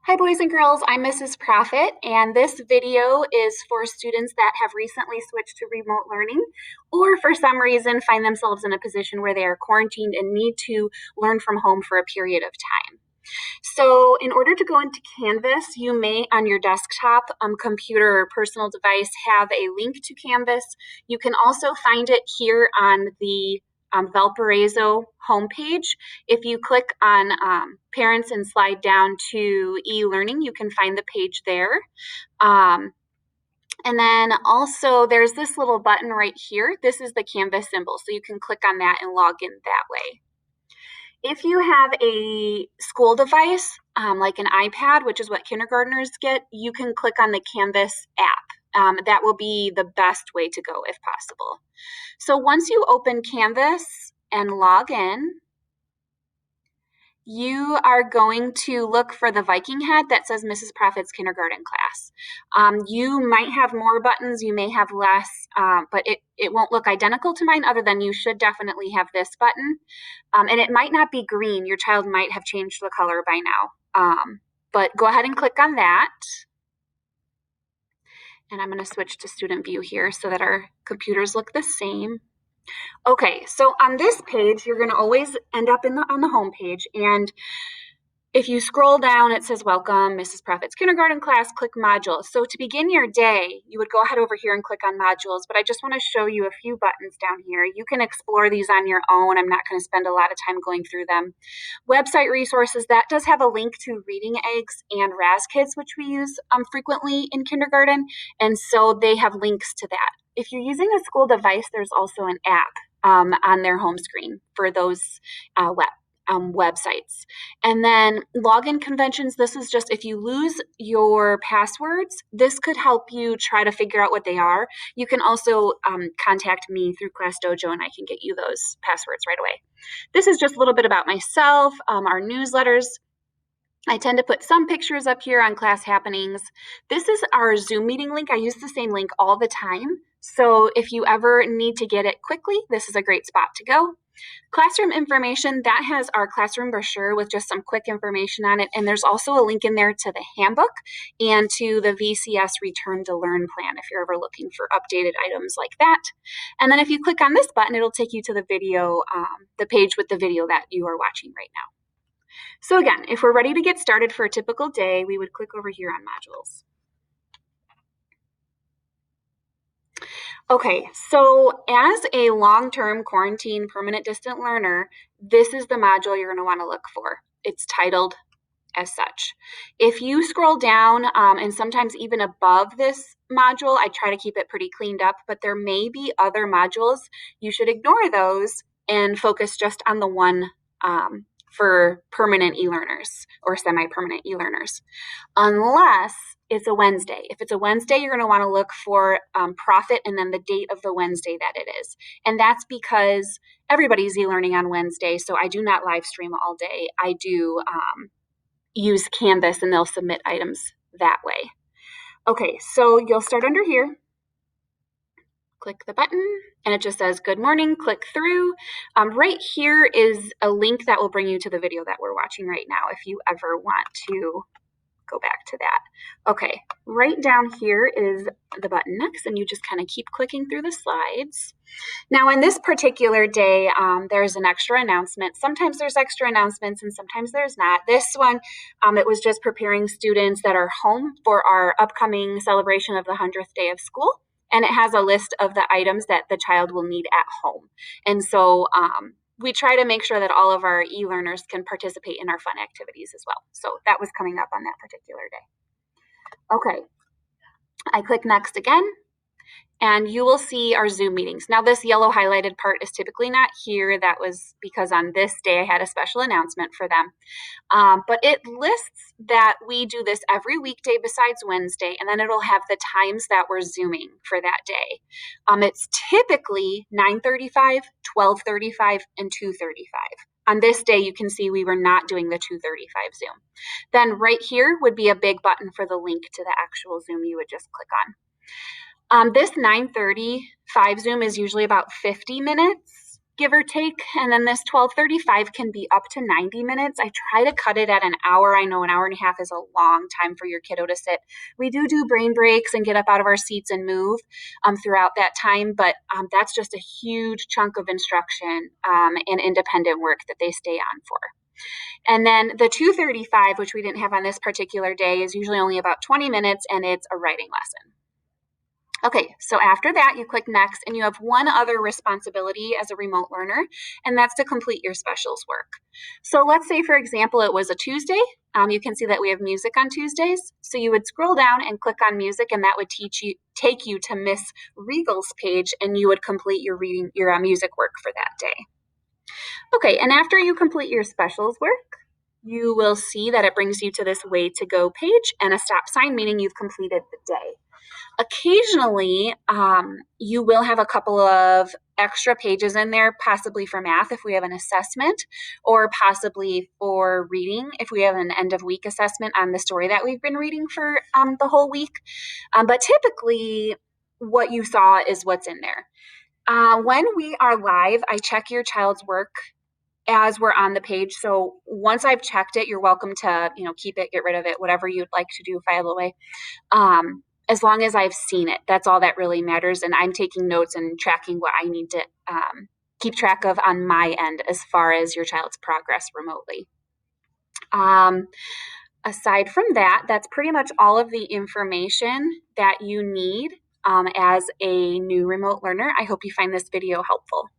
Hi boys and girls, I'm Mrs. Proffitt, and this video is for students that have recently switched to remote learning or for some reason find themselves in a position where they are quarantined and need to learn from home for a period of time. So in order to go into Canvas, you may on your desktop, computer, or personal device have a link to Canvas. You can also find it here on the Valparaiso homepage. If you click on Parents and slide down to e-learning, you can find the page there. And then also there's this little button right here. This is the Canvas symbol, so you can click on that and log in that way. If you have a school device, like an iPad, which is what kindergartners get, you can click on the Canvas app. That will be the best way to go if possible. So once you open Canvas and log in, you are going to look for the Viking head that says Mrs. Proffitt's kindergarten class. You might have more buttons, you may have less, but it won't look identical to mine other than you should definitely have this button. And it might not be green. Your child might have changed the color by now. But go ahead and click on that. And I'm going to switch to student view here so that our computers look the same. Okay, so on this page, you're going to always end up on the home page, and if you scroll down, it says welcome, Mrs. Proffitt's kindergarten class, click modules. So to begin your day, you would go ahead over here and click on modules, but I just want to show you a few buttons down here. You can explore these on your own. I'm not going to spend a lot of time going through them. Website resources, that does have a link to Reading Eggs and Raz Kids, which we use frequently in kindergarten, and so they have links to that. If you're using a school device, there's also an app on their home screen for those websites. And then login conventions, this is just if you lose your passwords, this could help you try to figure out what they are. You can also contact me through Class Dojo and I can get you those passwords right away. This is just a little bit about myself, our newsletters. I tend to put some pictures up here on class happenings. This is our Zoom meeting link. I use the same link all the time. So if you ever need to get it quickly, this is a great spot to go. Classroom information, that has our classroom brochure with just some quick information on it. And there's also a link in there to the handbook and to the VCS Return to Learn plan if you're ever looking for updated items like that. And then if you click on this button, it'll take you to the video, the page with the video that you are watching right now. So again, if we're ready to get started for a typical day, we would click over here on modules. Okay, so as a long-term quarantine permanent distant learner, this is the module you're going to want to look for. It's titled as such. If you scroll down and sometimes even above this module, I try to keep it pretty cleaned up, but there may be other modules. You should ignore those and focus just on the one for permanent e-learners or semi-permanent e-learners, unless it's a Wednesday. If it's a Wednesday, you're going to want to look for Proffitt and then the date of the Wednesday that it is. And that's because everybody's e-learning on Wednesday, so I do not live stream all day. I do use Canvas and they'll submit items that way. Okay, so you'll start under here. Click the button and it just says good morning, click through. Right here is a link that will bring you to the video that we're watching right now if you ever want to go back to that. Okay, right down here is the button next and you just kind of keep clicking through the slides. Now in this particular day, there's an extra announcement. Sometimes there's extra announcements and sometimes there's not. This one, it was just preparing students that are home for our upcoming celebration of the 100th day of school. And it has a list of the items that the child will need at home. And so we try to make sure that all of our e-learners can participate in our fun activities as well. So that was coming up on that particular day. Okay, I click next again. And you will see our Zoom meetings. Now this yellow highlighted part is typically not here. That was because on this day I had a special announcement for them. But it lists that we do this every weekday besides Wednesday, and then it'll have the times that we're Zooming for that day. It's typically 9:35, 12:35, and 2:35. On this day, you can see we were not doing the 2:35 Zoom. Then right here would be a big button for the link to the actual Zoom you would just click on. This 9:35 Zoom is usually about 50 minutes. give or take. And then this 12:35 can be up to 90 minutes. I try to cut it at an hour. I know an hour and a half is a long time for your kiddo to sit. We do brain breaks and get up out of our seats and move throughout that time, but that's just a huge chunk of instruction and independent work that they stay on for. And then the 2:35, which we didn't have on this particular day, is usually only about 20 minutes, and it's a writing lesson. Okay, so after that, you click next, and you have one other responsibility as a remote learner, and that's to complete your specials work. So let's say, for example, it was a Tuesday. You can see that we have music on Tuesdays. So you would scroll down and click on music, and that would take you to Miss Regal's page, and you would complete your music work for that day. Okay, and after you complete your specials work, you will see that it brings you to this way to go page and a stop sign, meaning you've completed the day. Occasionally, you will have a couple of extra pages in there, possibly for math if we have an assessment, or possibly for reading if we have an end of week assessment on the story that we've been reading for the whole week. But typically, what you saw is what's in there. When we are live, I check your child's work as we're on the page. So once I've checked it, you're welcome to, keep it, get rid of it, whatever you'd like to do, file away. As long as I've seen it, that's all that really matters. And I'm taking notes and tracking what I need to keep track of on my end as far as your child's progress remotely. Aside from that, that's pretty much all of the information that you need as a new remote learner. I hope you find this video helpful.